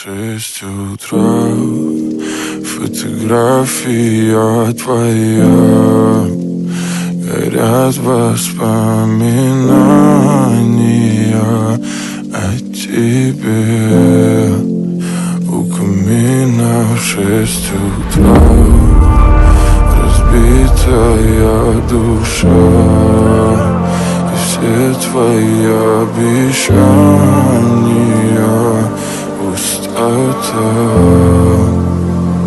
6 утра, фотография твоя, горят воспоминания о тебе. У камина в 6 утра, разбитая душа, и все твои обещания пустота.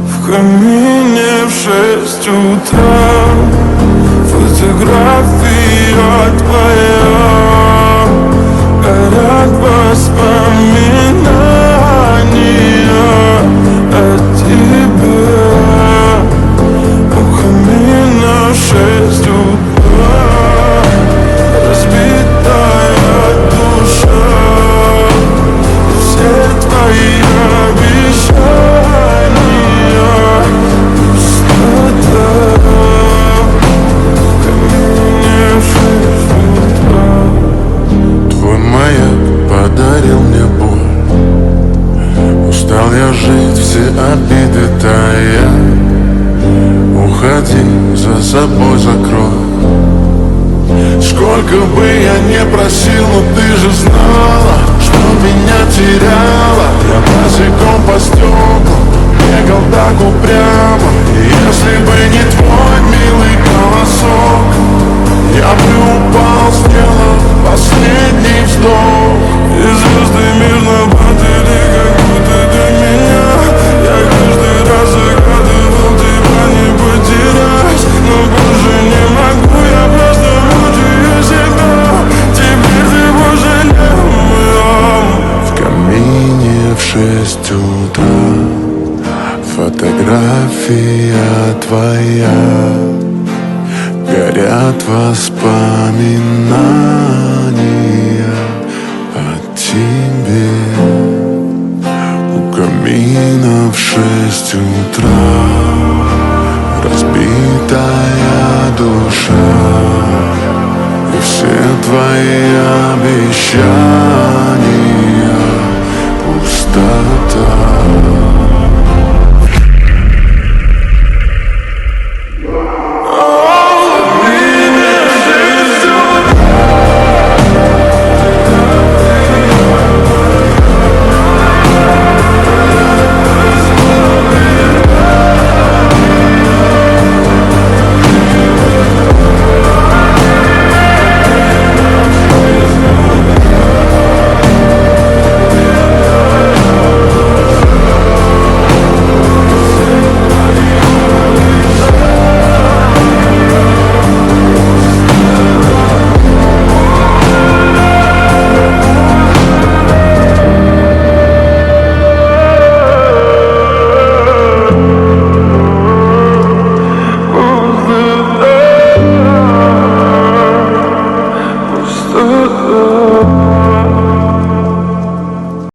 В камине в 6 утра, фотография твоя, горят воспоминания о тебе. У камина в 6 утра, разбитая душа, все твои обещания пустота. В камине в 6 утра. Твой маяк подарил мне боль, устал я жить, все обиды тая. Уходи, за собой закрой. Сколько бы я не просил, но ты же знала, что меня теряла. Я босиком по стеклам бегал так упрямо, и если бы не твой милый голосок, я бы упал, сделал последний вздох. И звезды мирно падали, как будто для меня. Я каждый раз загадывал тебя не потерять, но больше не могу, я просто мучаю себя. Теперь ты пожалел. В камине в 6 утра, фотография твоя, горят воспоминания о тебе. У камина в 6 утра, разбитая душа, и все твои обещания пустота.